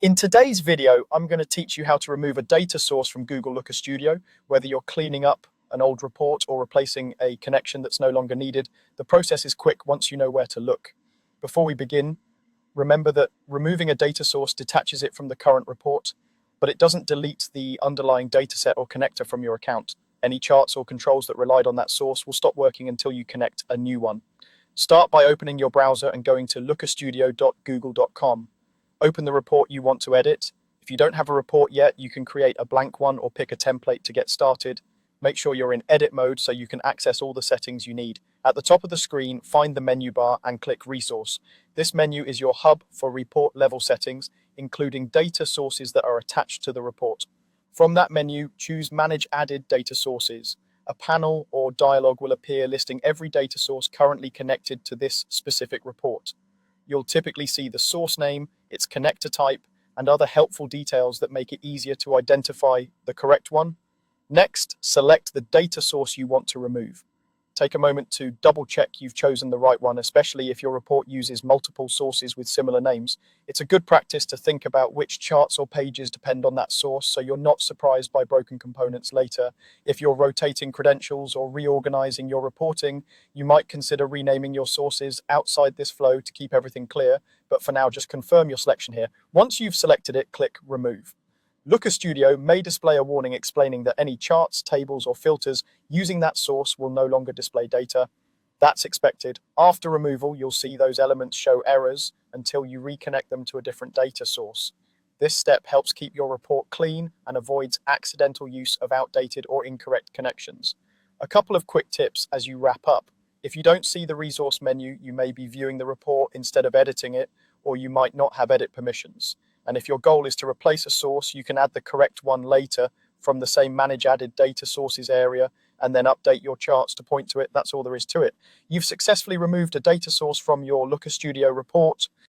In today's video, I'm going to teach you how to remove a data source from Google Looker Studio, whether you're cleaning up an old report or replacing a connection that's no longer needed. The process is quick once you know where to look. Before we begin, remember that removing a data source detaches it from the current report, but it doesn't delete the underlying dataset or connector from your account. Any charts or controls that relied on that source will stop working until you connect a new one. Start by opening your browser and going to lookerstudio.google.com. Open the report you want to edit. If you don't have a report yet, you can create a blank one or pick a template to get started. Make sure you're in edit mode so you can access all the settings you need. At the top of the screen, find the menu bar and click Resource. This menu is your hub for report level settings, including data sources that are attached to the report. From that menu, choose Manage Added Data Sources. A panel or dialog will appear listing every data source currently connected to this specific report. You'll typically see the source name, its connector type, and other helpful details that make it easier to identify the correct one. Next, select the data source you want to remove. Take a moment to double check you've chosen the right one, especially if your report uses multiple sources with similar names. It's a good practice to think about which charts or pages depend on that source so you're not surprised by broken components later. If you're rotating credentials or reorganizing your reporting, you might consider renaming your sources outside this flow to keep everything clear, but for now just confirm your selection here. Once you've selected it, click Remove. Looker Studio may display a warning explaining that any charts, tables, or filters using that source will no longer display data. That's expected. After removal, you'll see those elements show errors until you reconnect them to a different data source. This step helps keep your report clean and avoids accidental use of outdated or incorrect connections. A couple of quick tips as you wrap up. If you don't see the resource menu, you may be viewing the report instead of editing it, or you might not have edit permissions. And if your goal is to replace a source, you can add the correct one later from the same Manage Added Data Sources area and then update your charts to point to it. That's all there is to it. You've successfully removed a data source from your Looker Studio report.